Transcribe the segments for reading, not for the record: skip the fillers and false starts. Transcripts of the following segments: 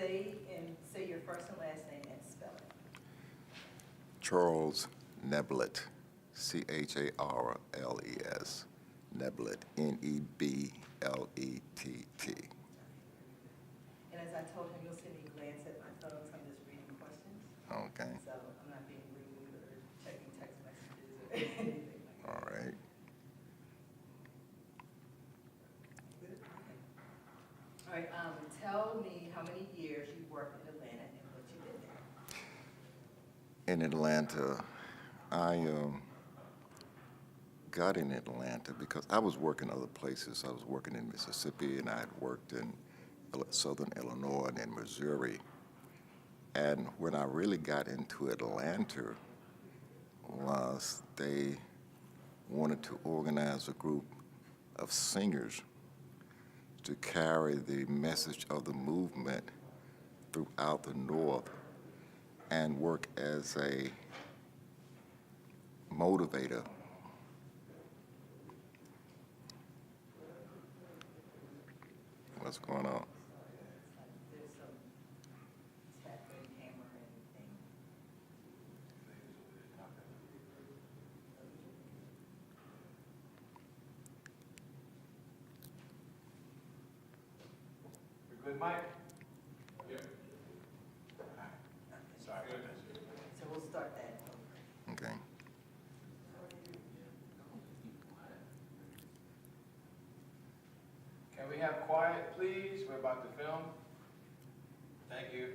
Say your first and last name and spell it. Charles Neblett, Charles, Neblett, Neblett. And as I told him, you'll see me glance at my phone, so I'm just reading questions. Okay, So I'm not being rude or checking text messages or anything like that. all right. All right, tell me how many years you worked in Atlanta and what you did there. In Atlanta, I got in Atlanta because I was working other places. I was working in Mississippi, and I had worked in Southern Illinois and in Missouri. And when I really got into Atlanta was they wanted to organize a group of singers to carry the message of the movement throughout the North and work as a motivator. What's going on? There's some tapping camera and thing. We're good, Mike? Yeah. Sorry. So we'll start that. Okay. Can we have quiet, please? We're about to film. Thank you.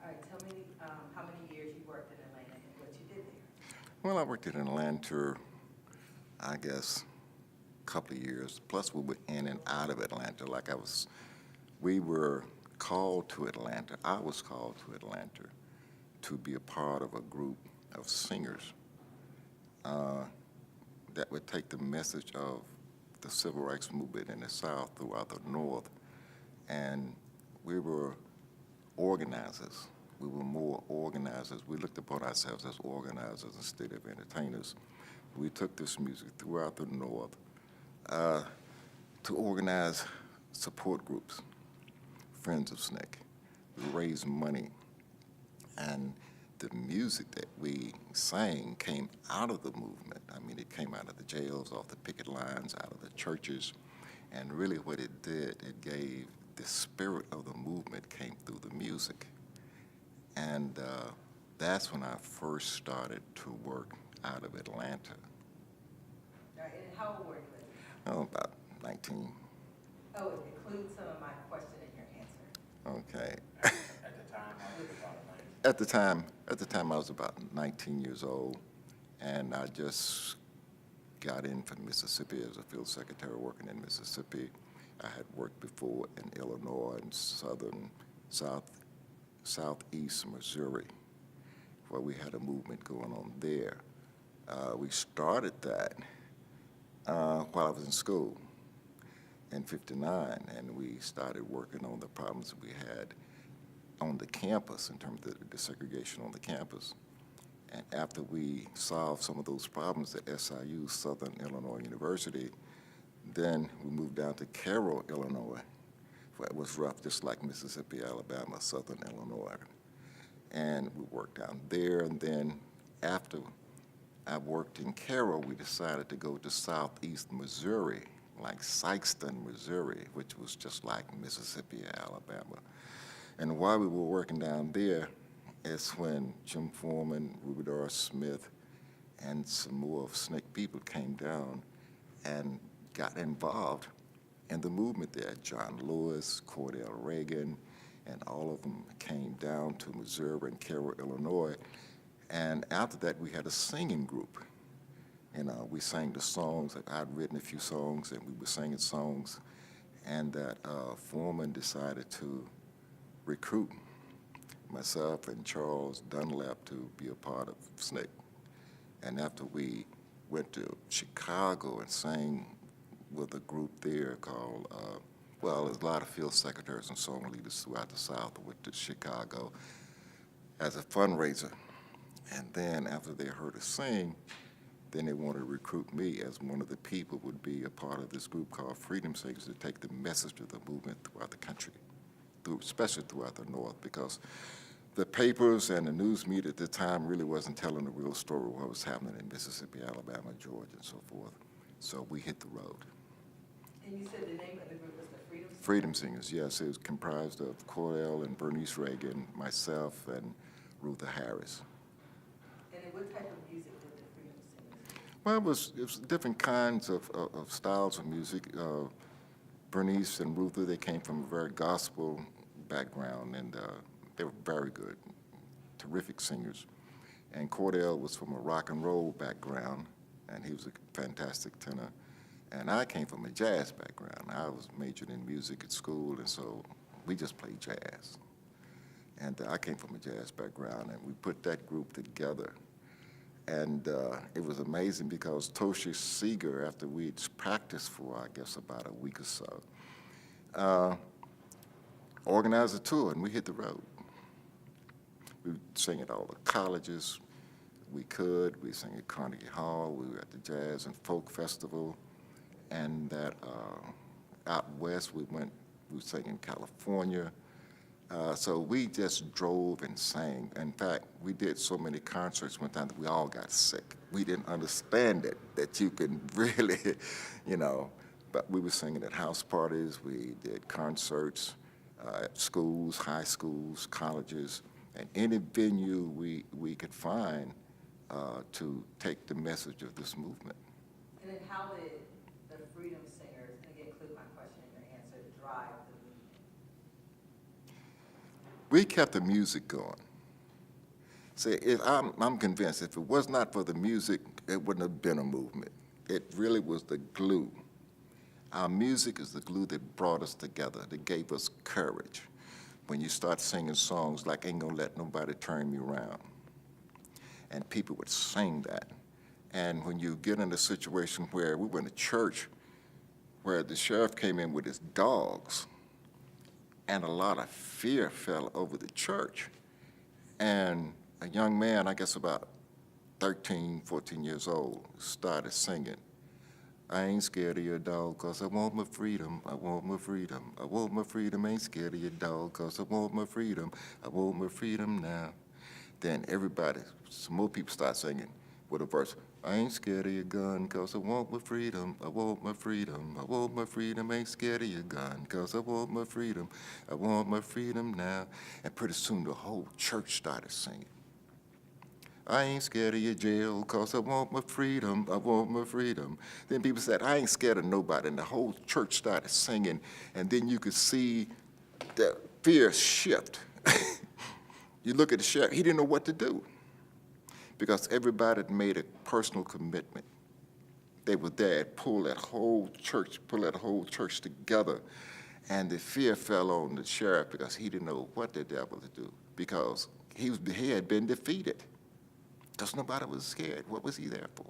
All right, tell me how many years you worked in Atlanta and what you did there. Well, I worked in Atlanta, I guess, a couple of years. Plus, we were in and out of Atlanta. We were called to Atlanta. I was called to Atlanta to be a part of a group of singers that would take the message of the civil rights movement in the South throughout the North. And we were organizers. We were more organizers. We looked upon ourselves as organizers instead of entertainers. We took this music throughout the North to organize support groups, Friends of SNCC. We raised money, and the music that we sang came out of the movement. I mean, it came out of the jails, off the picket lines, out of the churches, and really what it did, it gave the spirit of the movement came through the music. And that's when I first started to work out of Atlanta. All right, and how old were you? Oh, about 19. Oh, it includes some of my question in your answer. Okay. At the time, I was about 9. At the time I was about 19 years old, and I just got in from Mississippi as a field secretary working in Mississippi. I had worked before in Illinois and southeast Missouri, where we had a movement going on there. We started that while I was in school in '59, and we started working on the problems we had on the campus in terms of the segregation on the campus. And after we solved some of those problems at SIU, Southern Illinois University, then we moved down to Cairo, Illinois, where it was rough, just like Mississippi, Alabama, Southern Illinois. And we worked down there, and then after I worked in Cairo, we decided to go to southeast Missouri, like Sykeston, Missouri, which was just like Mississippi, Alabama. And while we were working down there, it's when Jim Foreman, Rubidar Smith, and some more of SNCC people came down and got involved in the movement there. John Lewis, Cordell Reagan, and all of them came down to Missouri and Cairo, Illinois. And after that, we had a singing group. We sang the songs. I'd written a few songs, and we were singing songs. And that Foreman decided to recruit myself and Charles Dunlap to be a part of SNCC. And after we went to Chicago and sang with a group there called, there's a lot of field secretaries and song leaders throughout the South who went to Chicago as a fundraiser. And then after they heard us sing, then they wanted to recruit me as one of the people would be a part of this group called Freedom Singers to take the message of the movement throughout the country, especially throughout the North, because the papers and the news media at the time really wasn't telling the real story of what was happening in Mississippi, Alabama, Georgia, and so forth. So we hit the road. And you said the name of the group was the Freedom Singers? Freedom Singers, yes. It was comprised of Cordell and Bernice Reagan, myself, and Ruther Harris. And then what type of music did the Freedom Singers? Well, it was different kinds of styles of music. Bernice and Ruther, they came from a very gospel background, and they were very good, terrific singers. And Cordell was from a rock and roll background, and he was a fantastic tenor. And I came from a jazz background. I was majored in music at school, and so we just played jazz. And I came from a jazz background, and we put that group together. And it was amazing because Tosha Seeger, after we'd practiced for, I guess, about a week or so, organized a tour, and we hit the road. We would sing at all the colleges we could. We sang at Carnegie Hall. We were at the Jazz and Folk Festival. And that out west, we sang in California. So we just drove and sang. In fact, we did so many concerts one time that we all got sick. We didn't understand it, that you can really, you know, but we were singing at house parties. We did concerts at schools, high schools, colleges, and any venue we could find to take the message of this movement. And then how did the Freedom Singers, and again, include my question in your answer, drive the movement? We kept the music going. See, I'm convinced if it was not for the music, it wouldn't have been a movement. It really was the glue. Our music is the glue that brought us together, that gave us courage. When you start singing songs like Ain't Gonna Let Nobody Turn Me Around, and people would sing that. And when you get in a situation where we were in a church where the sheriff came in with his dogs, and a lot of fear fell over the church. And a young man, I guess about 13, 14 years old, started singing, I ain't scared of your dog, 'cause I want my freedom, I want my freedom, I want my freedom, ain't scared of your dog, 'cause I want my freedom, I want my freedom now. Then everybody, some more people start singing with a verse, I ain't scared of your gun, 'cause I want my freedom, I want my freedom, I want my freedom, ain't scared of your gun, 'cause I want my freedom, I want my freedom now. And pretty soon the whole church started singing. I ain't scared of your jail, 'cause I want my freedom, I want my freedom. Then people said, I ain't scared of nobody, and the whole church started singing, and then you could see the fear shift. You look at the sheriff, he didn't know what to do, because everybody had made a personal commitment. They were there, pull that whole church together, and the fear fell on the sheriff because he didn't know what the devil to do, because he had been defeated. Because nobody was scared. What was he there for?